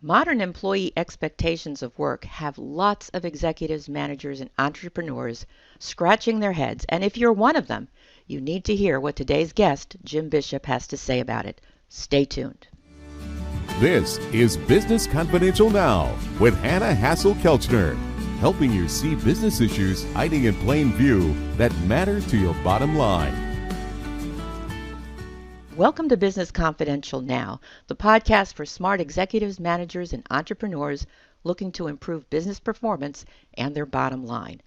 Modern employee expectations of work have lots of executives, managers, and entrepreneurs scratching their heads, and if you're one of them, you need to hear what today's guest, Jim Bishop, has to say about it. Stay tuned. This is Business Confidential Now with Hannah Hasl-Kelchner, helping you see business issues hiding in plain view that matter to your bottom line. Welcome to Business Confidential Now, the podcast for smart executives, managers, and entrepreneurs looking to improve business performance and their bottom line.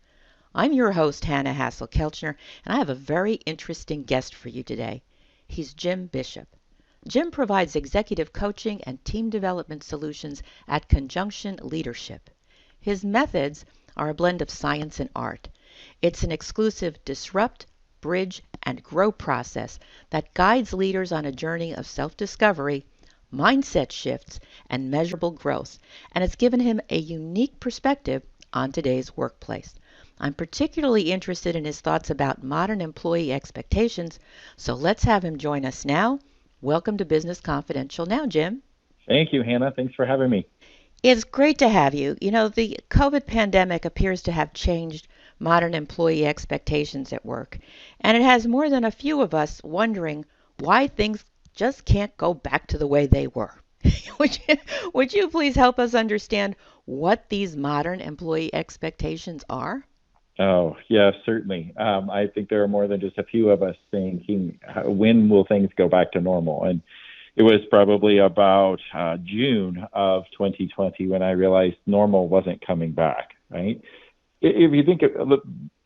I'm your host, Hannah Hasl-Kelchner, and I have a very interesting guest for you today. He's Jim Bishop. Jim provides executive coaching and team development solutions at Conjunction Leadership. His methods are a blend of science and art. It's an exclusive disrupt, bridge, and grow process that guides leaders on a journey of self-discovery, mindset shifts, and measurable growth, and it's given him a unique perspective on today's workplace. I'm particularly interested in his thoughts about modern employee expectations, so let's have him join us now. Welcome to Business Confidential Now, Jim. Thank you, Hannah. Thanks for having me. It's great to have you. You know, the COVID pandemic appears to have changed modern employee expectations at work, and it has more than a few of us wondering why things just can't go back to the way they were. Would you please help us understand what these modern employee expectations are? Oh, yeah, certainly. I think there are more than just a few of us thinking, when will things go back to normal? And it was probably about June of 2020 when I realized normal wasn't coming back, right? If you think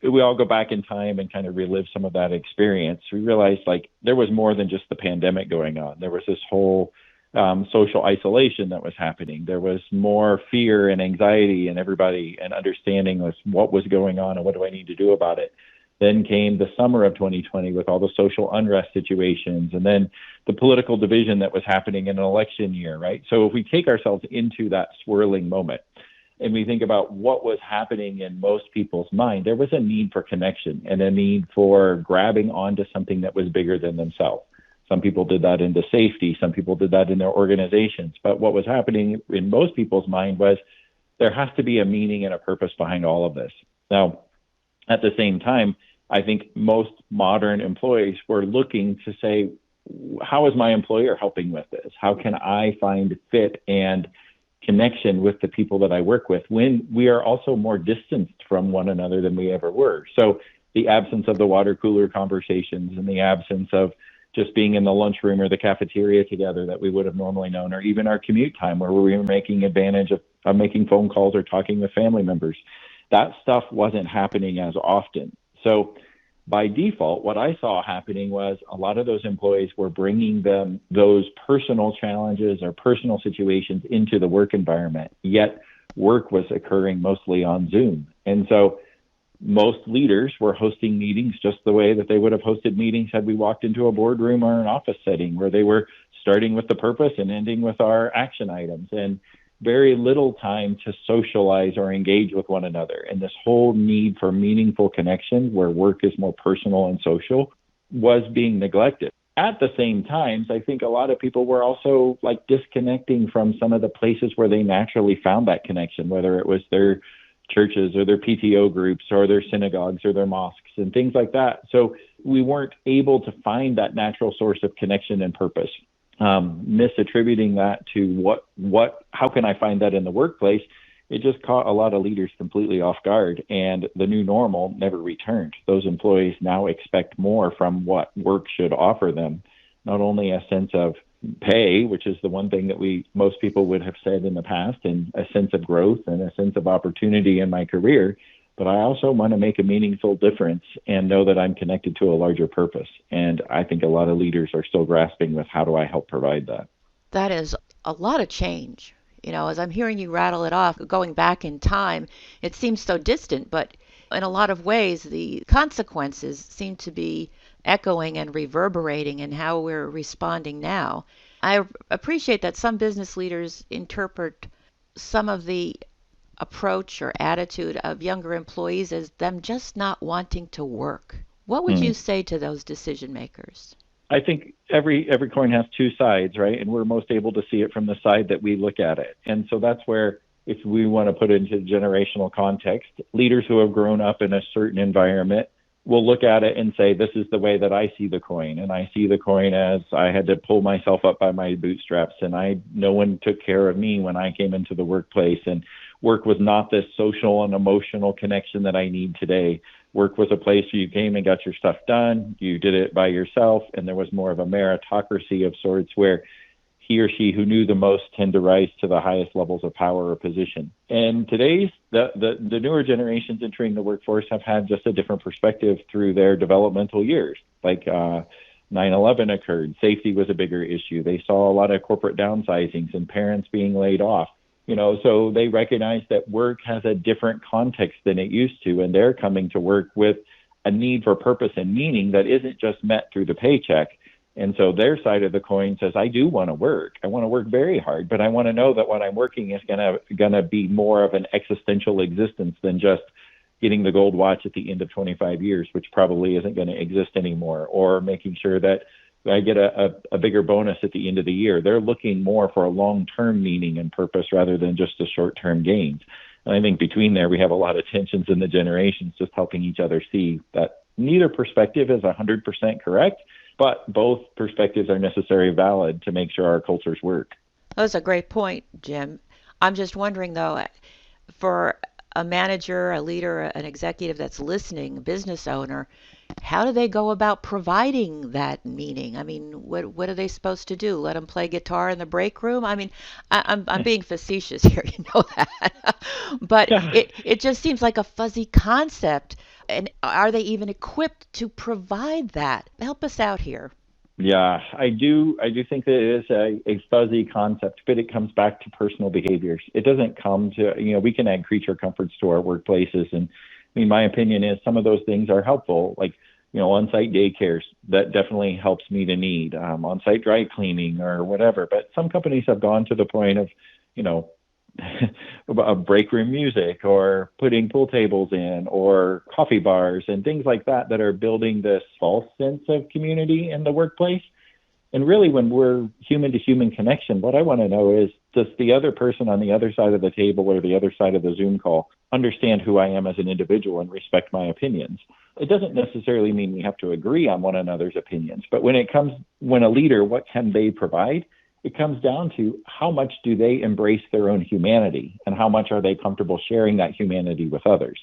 we all go back in time and kind of relive some of that experience, we realized like there was more than just the pandemic going on. There was this whole social isolation that was happening. There was more fear and anxiety in everybody and understanding was what was going on and what do I need to do about it. Then came the summer of 2020 with all the social unrest situations and then the political division that was happening in an election year, right? So if we take ourselves into that swirling moment and we think about what was happening in most people's mind, there was a need for connection and a need for grabbing onto something that was bigger than themselves. Some people did that into safety. Some people did that in their organizations. But what was happening in most people's mind was there has to be a meaning and a purpose behind all of this. Now, at the same time, I think most modern employees were looking to say, how is my employer helping with this? How can I find fit and connection with the people that I work with when we are also more distanced from one another than we ever were? So the absence of the water cooler conversations and the absence of just being in the lunchroom or the cafeteria together that we would have normally known, or even our commute time where we were making advantage of making phone calls or talking with family members. That stuff wasn't happening as often. So by default, what I saw happening was a lot of those employees were bringing them those personal challenges or personal situations into the work environment, yet work was occurring mostly on Zoom. And so most leaders were hosting meetings just the way that they would have hosted meetings had we walked into a boardroom or an office setting where they were starting with the purpose and ending with our action items and very little time to socialize or engage with one another. And this whole need for meaningful connection where work is more personal and social was being neglected. At the same time, I think a lot of people were also like disconnecting from some of the places where they naturally found that connection, whether it was their churches or their PTO groups or their synagogues or their mosques and things like that. So we weren't able to find that natural source of connection and purpose. Misattributing that to how can I find that in the workplace? It just caught a lot of leaders completely off guard, and the new normal never returned. Those employees now expect more from what work should offer them, not only a sense of pay, which is the one thing that most people would have said in the past, and a sense of growth and a sense of opportunity in my career, but I also want to make a meaningful difference and know that I'm connected to a larger purpose. And I think a lot of leaders are still grasping with how do I help provide that. That is a lot of change. You know, as I'm hearing you rattle it off, going back in time, it seems so distant, but in a lot of ways, the consequences seem to be echoing and reverberating in how we're responding now. I appreciate that some business leaders interpret some of the approach or attitude of younger employees as them just not wanting to work. What would you say to those decision makers? I think every coin has two sides, right? And we're most able to see it from the side that we look at it. And so that's where, if we want to put it into generational context, leaders who have grown up in a certain environment will look at it and say, this is the way that I see the coin. And I see the coin as I had to pull myself up by my bootstraps, and no one took care of me when I came into the workplace. And work was not this social and emotional connection that I need today. Work was a place where you came and got your stuff done. You did it by yourself, and there was more of a meritocracy of sorts where he or she who knew the most tend to rise to the highest levels of power or position. And today's, the newer generations entering the workforce have had just a different perspective through their developmental years. Like 9/11 occurred, safety was a bigger issue. They saw a lot of corporate downsizings and parents being laid off. So they recognize that work has a different context than it used to, and they're coming to work with a need for purpose and meaning that isn't just met through the paycheck. And so their side of the coin says, I do want to work. I want to work very hard, but I want to know that what I'm working is gonna be more of an existential existence than just getting the gold watch at the end of 25 years, which probably isn't going to exist anymore, or making sure that I get a bigger bonus at the end of the year. They're looking more for a long-term meaning and purpose rather than just a short-term gains. And I think between there, we have a lot of tensions in the generations, just helping each other see that neither perspective is 100% correct, but both perspectives are necessary, valid to make sure our cultures work. That's a great point, Jim. I'm just wondering, though, for a manager, a leader, an executive that's listening, a business owner, how do they go about providing that meaning? I mean, what are they supposed to do? Let them play guitar in the break room? I mean, I'm being facetious here, you know that. But Yeah. it just seems like a fuzzy concept. And are they even equipped to provide that? Help us out here. Yeah, I do think that it is a fuzzy concept, but it comes back to personal behaviors. It doesn't come to, we can add creature comforts to our workplaces. And I mean, my opinion is some of those things are helpful, like, on-site daycares. That definitely helps meet a need, on-site dry cleaning or whatever. But some companies have gone to the point of, break room music or putting pool tables in or coffee bars and things like that are building this false sense of community in the workplace. And really, when we're human to human connection, what I want to know is, does the other person on the other side of the table or the other side of the Zoom call understand who I am as an individual and respect my opinions? It doesn't necessarily mean we have to agree on one another's opinions, but when a leader, what can they provide? It comes down to how much do they embrace their own humanity and how much are they comfortable sharing that humanity with others.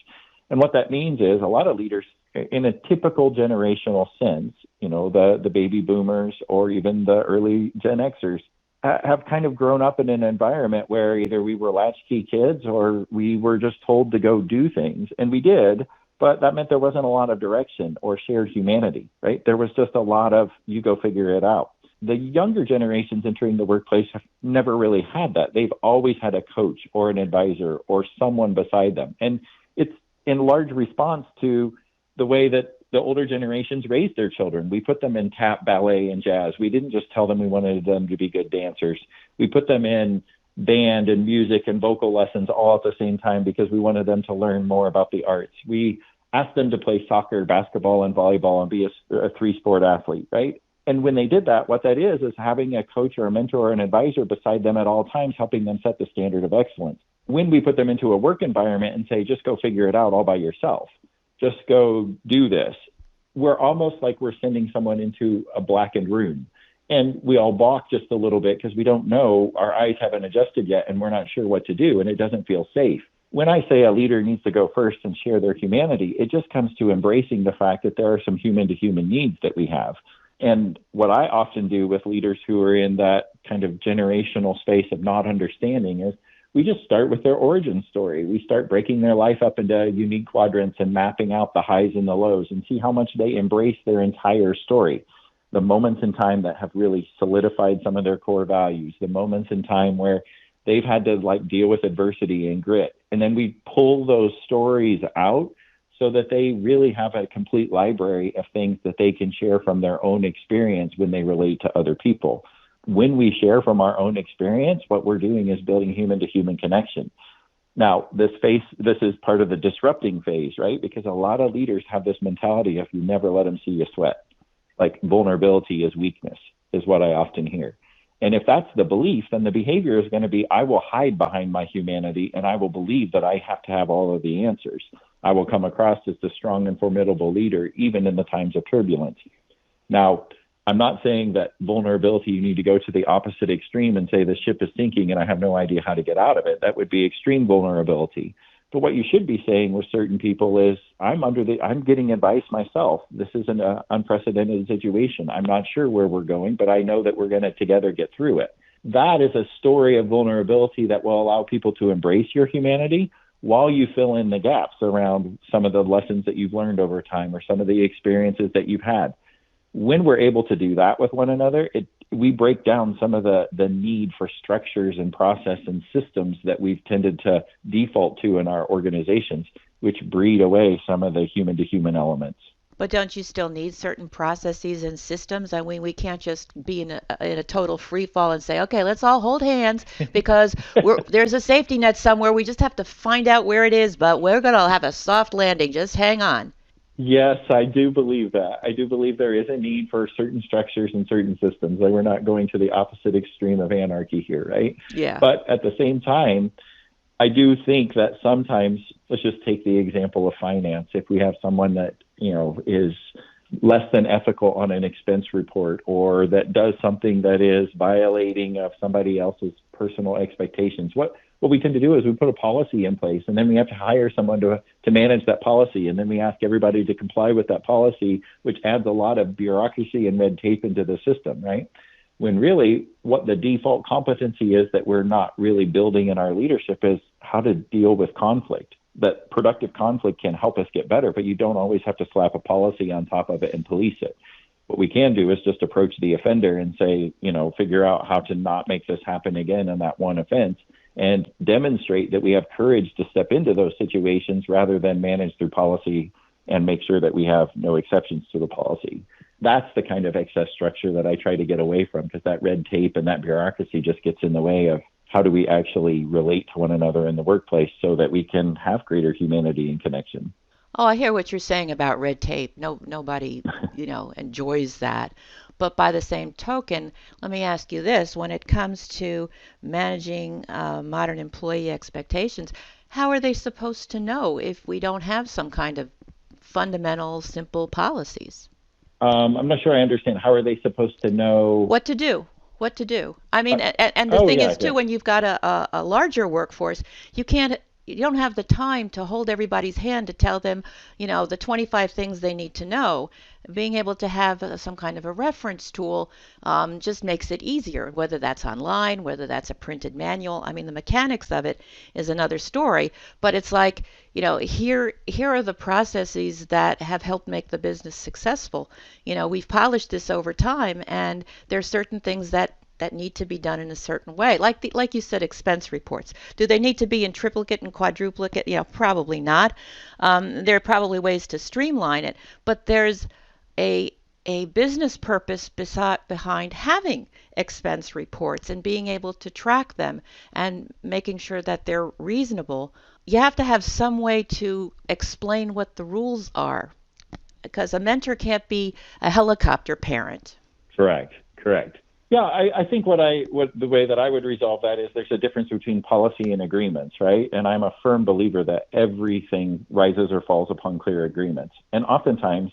And what that means is a lot of leaders, in a typical generational sense, the baby boomers or even the early Gen Xers have kind of grown up in an environment where either we were latchkey kids or we were just told to go do things. And we did, but that meant there wasn't a lot of direction or shared humanity, right? There was just a lot of, you go figure it out. The younger generations entering the workplace have never really had that. They've always had a coach or an advisor or someone beside them. And it's in large response to the way that the older generations raised their children. We put them in tap, ballet, and jazz. We didn't just tell them we wanted them to be good dancers. We put them in band and music and vocal lessons all at the same time because we wanted them to learn more about the arts. We asked them to play soccer, basketball, and volleyball and be a three-sport athlete, right? And when they did that, what that is having a coach or a mentor or an advisor beside them at all times, helping them set the standard of excellence. When we put them into a work environment and say, just go figure it out all by yourself, just go do this, we're almost like we're sending someone into a blackened room. And we all balk just a little bit because we don't know, our eyes haven't adjusted yet, and we're not sure what to do, and it doesn't feel safe. When I say a leader needs to go first and share their humanity, it just comes to embracing the fact that there are some human-to-human needs that we have. And what I often do with leaders who are in that kind of generational space of not understanding is we just start with their origin story. We start breaking their life up into unique quadrants and mapping out the highs and the lows and see how much they embrace their entire story. The moments in time that have really solidified some of their core values, the moments in time where they've had to deal with adversity and grit. And then we pull those stories out so that they really have a complete library of things that they can share from their own experience when they relate to other people. When we share from our own experience, what we're doing is building human-to-human connection. Now, this is part of the disrupting phase, right? Because a lot of leaders have this mentality of you never let them see you sweat. like vulnerability is weakness, is what I often hear. And if that's the belief, then the behavior is going to be, I will hide behind my humanity and I will believe that I have to have all of the answers. I will come across as the strong and formidable leader, even in the times of turbulence. Now, I'm not saying that vulnerability, you need to go to the opposite extreme and say the ship is sinking and I have no idea how to get out of it. That would be extreme vulnerability. But what you should be saying with certain people is, I'm getting advice myself. This is an unprecedented situation. I'm not sure where we're going, but I know that we're going to together get through it. That is a story of vulnerability that will allow people to embrace your humanity while you fill in the gaps around some of the lessons that you've learned over time or some of the experiences that you've had. When we're able to do that with one another, we break down some of the need for structures and process and systems that we've tended to default to in our organizations, which breed away some of the human-to-human elements. But don't you still need certain processes and systems? I mean, we can't just be in a total free fall and say, okay, let's all hold hands because there's a safety net somewhere. We just have to find out where it is, but we're going to have a soft landing. Just hang on. Yes, I do believe that. I do believe there is a need for certain structures and certain systems. Like, we're not going to the opposite extreme of anarchy here, right? Yeah. But at the same time, I do think that sometimes, let's just take the example of finance. If we have someone that, is less than ethical on an expense report, or that does something that is violating of somebody else's personal expectations, what we tend to do is we put a policy in place, and then we have to hire someone to manage that policy, and then we ask everybody to comply with that policy, which adds a lot of bureaucracy and red tape into the system, right? When really what the default competency is that we're not really building in our leadership is how to deal with conflict. That productive conflict can help us get better, but you don't always have to slap a policy on top of it and police it. What we can do is just approach the offender and say, figure out how to not make this happen again in that one offense, and demonstrate that we have courage to step into those situations rather than manage through policy and make sure that we have no exceptions to the policy. That's the kind of excess structure that I try to get away from, because that red tape and that bureaucracy just gets in the way of how do we actually relate to one another in the workplace so that we can have greater humanity and connection. Oh, I hear what you're saying about red tape. Nobody, enjoys that. But by the same token, let me ask you this. When it comes to managing modern employee expectations, how are they supposed to know if we don't have some kind of fundamental, simple policies? I'm not sure I understand. How are they supposed to know? What to do? I mean, and the thing is, too, yeah. when you've got a larger workforce, you don't have the time to hold everybody's hand to tell them, the 25 things they need to know. Being able to have some kind of a reference tool just makes it easier, whether that's online, whether that's a printed manual. I mean, the mechanics of it is another story, but it's like, here are the processes that have helped make the business successful. We've polished this over time, and there's certain things that need to be done in a certain way. Like you said, expense reports. Do they need to be in triplicate and quadruplicate? Probably not. There are probably ways to streamline it, but there's a business purpose behind having expense reports and being able to track them and making sure that they're reasonable. You have to have some way to explain what the rules are, because a mentor can't be a helicopter parent. Correct. Yeah, I think the way that I would resolve that is there's a difference between policy and agreements, right? And I'm a firm believer that everything rises or falls upon clear agreements. And oftentimes,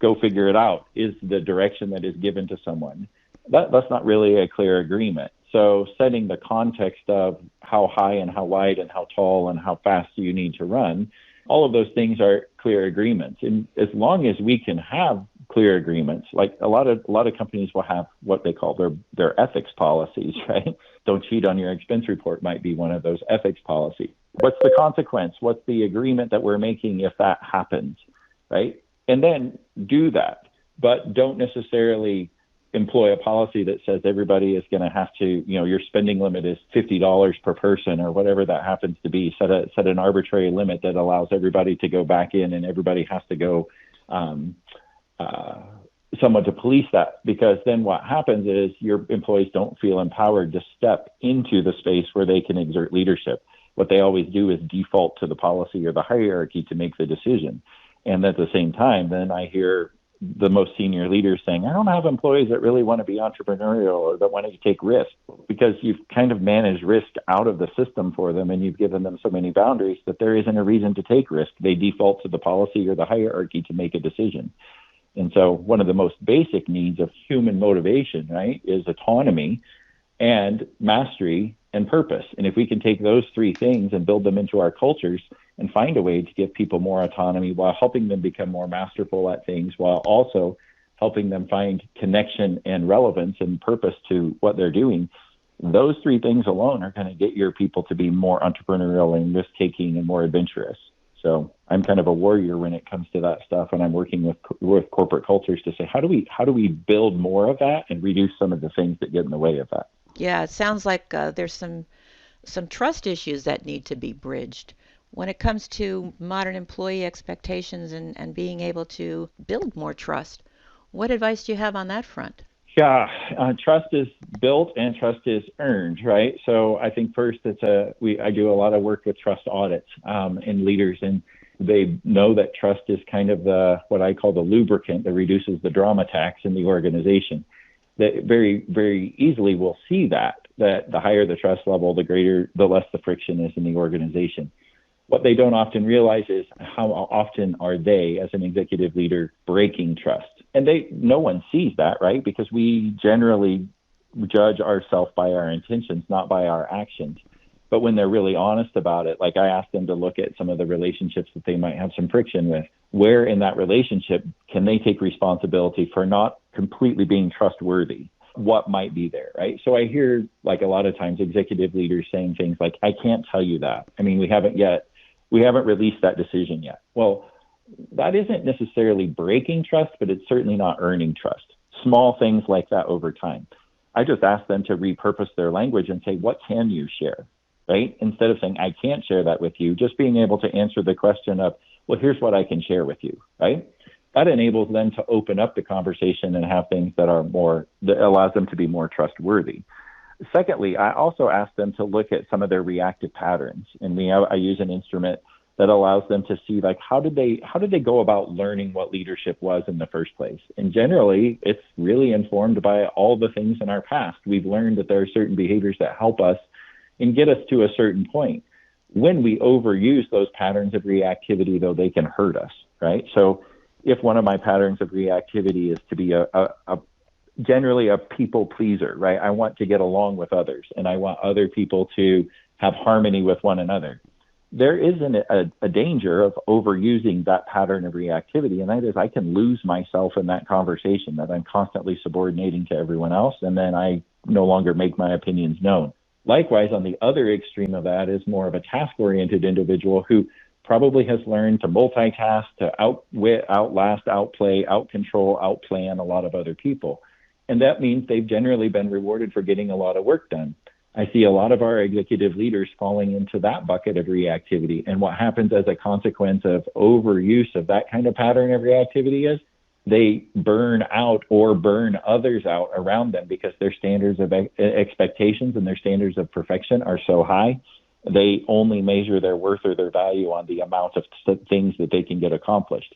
go figure it out is the direction that is given to someone. That's not really a clear agreement. So setting the context of how high and how wide and how tall and how fast you need to run, all of those things are clear agreements. And as long as we can have clear agreements, like a lot of companies will have what they call their ethics policies, right? Don't cheat on your expense report might be one of those ethics policies. What's the consequence? What's the agreement that we're making if that happens, right? And then do that, but don't necessarily employ a policy that says everybody is going to have to, your spending limit is $50 per person or whatever that happens to be. Set an arbitrary limit that allows everybody to go back in, and everybody has to go someone to police that, because then what happens is your employees don't feel empowered to step into the space where they can exert leadership. What they always do is default to the policy or the hierarchy to make the decision. And at the same time, then I hear the most senior leaders saying, I don't have employees that really want to be entrepreneurial or that want to take risks, because you've kind of managed risk out of the system for them and you've given them so many boundaries that there isn't a reason to take risk. They default to the policy or the hierarchy to make a decision. And so one of the most basic needs of human motivation, right, is autonomy and mastery and purpose. And if we can take those three things and build them into our cultures and find a way to give people more autonomy while helping them become more masterful at things, while also helping them find connection and relevance and purpose to what they're doing, those three things alone are going to get your people to be more entrepreneurial and risk-taking and more adventurous. So I'm kind of a warrior when it comes to that stuff, and I'm working with corporate cultures to say, how do we build more of that and reduce some of the things that get in the way of that? Yeah, it sounds like there's some trust issues that need to be bridged when it comes to modern employee expectations and being able to build more trust. What advice do you have on that front? Yeah, trust is built and trust is earned, right? So I think first I do a lot of work with trust audits in leaders, and they know that trust is kind of what I call the lubricant that reduces the drama tax in the organization. That very, very easily will see that the higher the trust level, the less the friction is in the organization. What they don't often realize is how often are they, as an executive leader, breaking trust. And no one sees that, right? Because we generally judge ourselves by our intentions, not by our actions. But when they're really honest about it, like I ask them to look at some of the relationships that they might have some friction with, where in that relationship can they take responsibility for not completely being trustworthy? What might be there, right? So I hear, like, a lot of times executive leaders saying things like, I can't tell you that. I mean, we haven't released that decision yet. Well, that isn't necessarily breaking trust, but it's certainly not earning trust. Small things like that over time. I just ask them to repurpose their language and say, what can you share, right? Instead of saying, I can't share that with you, just being able to answer the question of, well, here's what I can share with you, right? That enables them to open up the conversation and have things that allows them to be more trustworthy. Secondly, I also ask them to look at some of their reactive patterns, and I use an instrument that allows them to see, like, how did they go about learning what leadership was in the first place? And generally, it's really informed by all the things in our past. We've learned that there are certain behaviors that help us and get us to a certain point. When we overuse those patterns of reactivity, though, they can hurt us, right? So if one of my patterns of reactivity is to be generally a people pleaser, right? I want to get along with others, and I want other people to have harmony with one another. There is a danger of overusing that pattern of reactivity, and that is I can lose myself in that conversation, that I'm constantly subordinating to everyone else, and then I no longer make my opinions known. Likewise, on the other extreme of that is more of a task-oriented individual who probably has learned to multitask, to outwit, outlast, outplay, outcontrol, outplan a lot of other people. And that means they've generally been rewarded for getting a lot of work done. I see a lot of our executive leaders falling into that bucket of reactivity. And what happens as a consequence of overuse of that kind of pattern of reactivity is they burn out or burn others out around them, because their standards of expectations and their standards of perfection are so high. They only measure their worth or their value on the amount of things that they can get accomplished.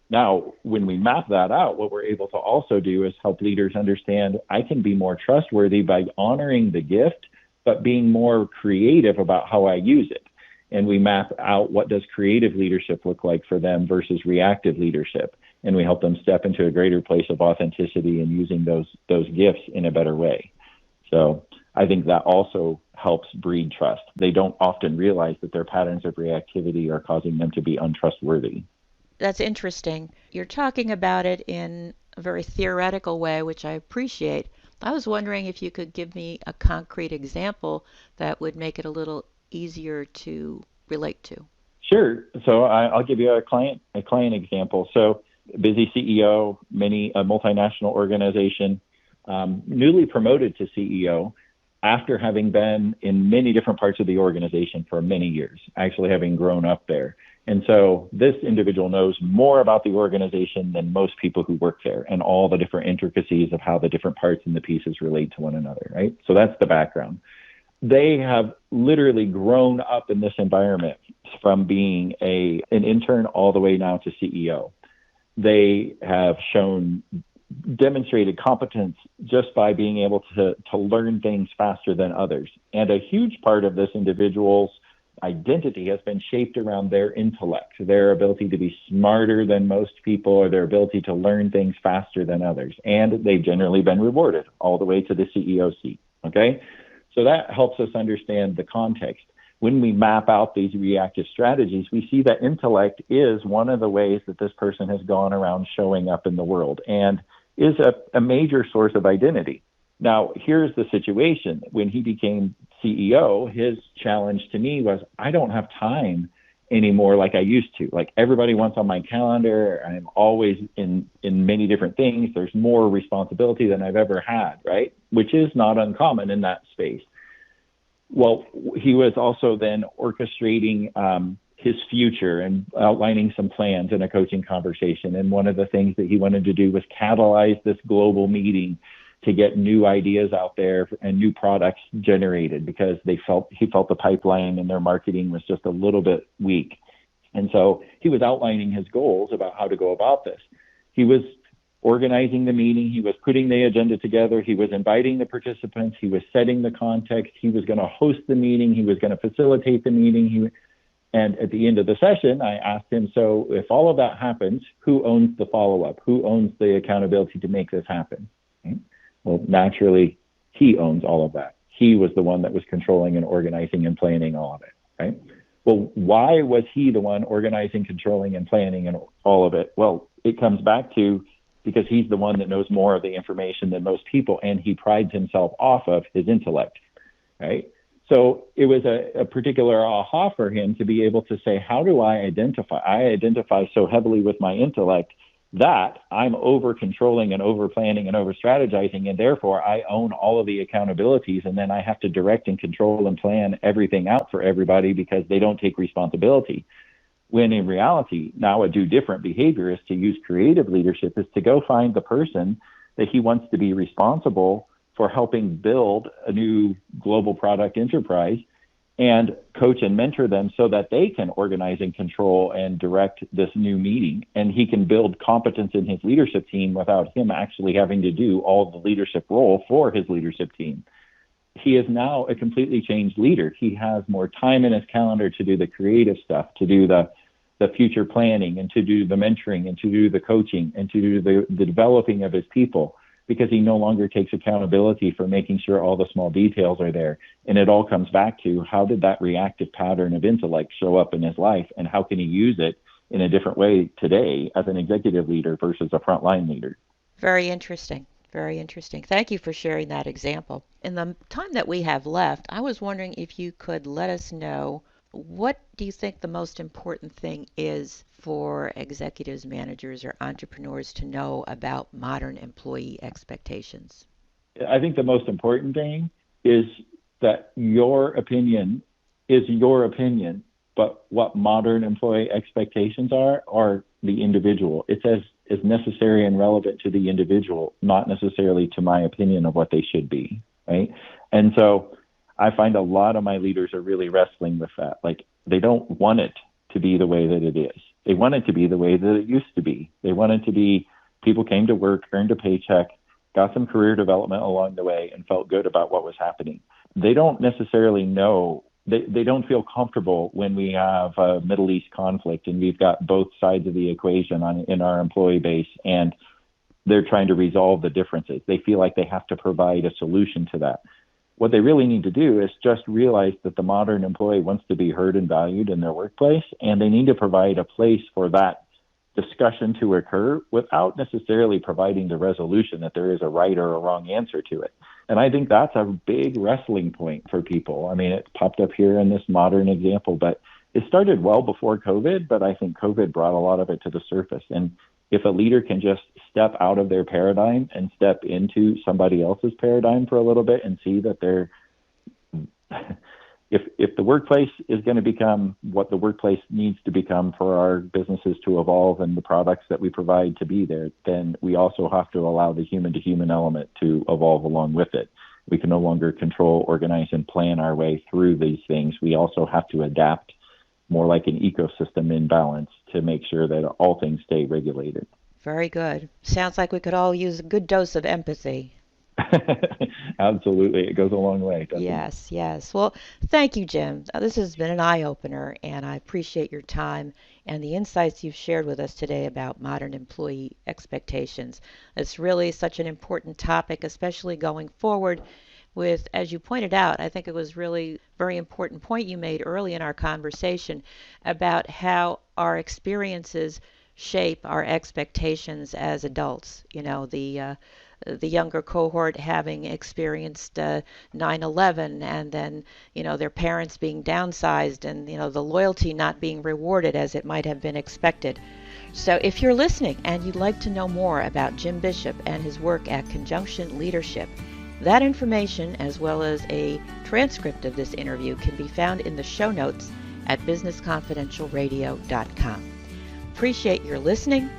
Now, when we map that out, what we're able to also do is help leaders understand I can be more trustworthy by honoring the gift, but being more creative about how I use it. And we map out what does creative leadership look like for them versus reactive leadership. And we help them step into a greater place of authenticity and using those gifts in a better way. So I think that also helps breed trust. They don't often realize that their patterns of reactivity are causing them to be untrustworthy. That's interesting. You're talking about it in a very theoretical way, which I appreciate. I was wondering if you could give me a concrete example that would make it a little easier to relate to. Sure. So I'll give you a client example. So busy CEO, a multinational organization, newly promoted to CEO after having been in many different parts of the organization for many years, actually having grown up there. And so this individual knows more about the organization than most people who work there and all the different intricacies of how the different parts and the pieces relate to one another, right? So that's the background. They have literally grown up in this environment from being an intern all the way now to CEO. they have shown demonstrated competence just by being able to learn things faster than others. And a huge part of this individual's identity has been shaped around their intellect, their ability to be smarter than most people, or their ability to learn things faster than others. And they've generally been rewarded all the way to the CEO seat. Okay? So that helps us understand the context. When we map out these reactive strategies, we see that intellect is one of the ways that this person has gone around showing up in the world and is a major source of identity. Now, here's the situation. When he became CEO, his challenge to me was, I don't have time anymore like I used to. Like, everybody wants on my calendar. I'm always in many different things. There's more responsibility than I've ever had, right? Which is not uncommon in that space. Well, he was also then orchestrating his future and outlining some plans in a coaching conversation. And one of the things that he wanted to do was catalyze this global meeting to get new ideas out there and new products generated, because he felt the pipeline and their marketing was just a little bit weak. And so he was outlining his goals about how to go about this. He was organizing the meeting. He was putting the agenda together. He was inviting the participants. He was setting the context. He was going to host the meeting. He was going to facilitate the meeting. And at the end of the session, I asked him, so if all of that happens, who owns the follow-up? Who owns the accountability to make this happen? Okay. Well, naturally, he owns all of that. He was the one that was controlling and organizing and planning all of it, right? Well, why was he the one organizing, controlling, and planning and all of it? Well, it comes back to because he's the one that knows more of the information than most people, and he prides himself off of his intellect, right? So it was a particular aha for him to be able to say, how do I identify? I identify so heavily with my intellect that I'm over controlling and over planning and over strategizing, and therefore I own all of the accountabilities, and then I have to direct and control and plan everything out for everybody because they don't take responsibility. When in reality, now a do different behavior is to use creative leadership, is to go find the person that he wants to be responsible for helping build a new global product enterprise and coach and mentor them so that they can organize and control and direct this new meeting. And he can build competence in his leadership team without him actually having to do all the leadership role for his leadership team. He is now a completely changed leader. He has more time in his calendar to do the creative stuff, to do the future planning, and to do the mentoring, and to do the coaching, and to do the developing of his people, because he no longer takes accountability for making sure all the small details are there. And it all comes back to, how did that reactive pattern of intellect show up in his life, and how can he use it in a different way today as an executive leader versus a frontline leader? Very interesting. Very interesting. Thank you for sharing that example. In the time that we have left, I was wondering if you could let us know, what do you think the most important thing is for executives, managers, or entrepreneurs to know about modern employee expectations? I think the most important thing is that your opinion is your opinion, but what modern employee expectations are the individual. It's as necessary and relevant to the individual, not necessarily to my opinion of what they should be, right? And so I find a lot of my leaders are really wrestling with that. Like, they don't want it to be the way that it is. They want it to be the way that it used to be. They want it to be, people came to work, earned a paycheck, got some career development along the way, and felt good about what was happening. They don't necessarily know, they don't feel comfortable when we have a Middle East conflict and we've got both sides of the equation in our employee base, and they're trying to resolve the differences. They feel like they have to provide a solution to that. What they really need to do is just realize that the modern employee wants to be heard and valued in their workplace, and they need to provide a place for that discussion to occur without necessarily providing the resolution that there is a right or a wrong answer to it. And I think that's a big wrestling point for people. I mean, it popped up here in this modern example, but it started well before COVID, but I think COVID brought a lot of it to the surface. And if a leader can just step out of their paradigm and step into somebody else's paradigm for a little bit and see that they're, if the workplace is going to become what the workplace needs to become for our businesses to evolve and the products that we provide to be there, then we also have to allow the human-to-human element to evolve along with it. We can no longer control, organize, and plan our way through these things. We also have to adapt more like an ecosystem in balance to make sure that all things stay regulated. Very good. Sounds like we could all use a good dose of empathy. Absolutely. It goes a long way, doesn't it? Yes, yes. Well, thank you, Jim. This has been an eye-opener, and I appreciate your time and the insights you've shared with us today about modern employee expectations. It's really such an important topic, especially going forward with, as you pointed out, I think it was really a very important point you made early in our conversation about how our experiences shape our expectations as adults. The younger cohort having experienced 9/11, and then their parents being downsized, and the loyalty not being rewarded as it might have been expected. So if you're listening and you'd like to know more about Jim Bishop and his work at Conjunction Leadership, that information, as well as a transcript of this interview, can be found in the show notes at businessconfidentialradio.com. Appreciate your listening.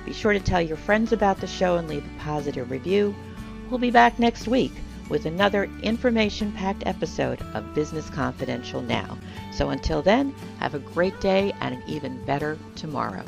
Be sure to tell your friends about the show and leave a positive review. We'll be back next week with another information-packed episode of Business Confidential Now. So until then, have a great day and an even better tomorrow.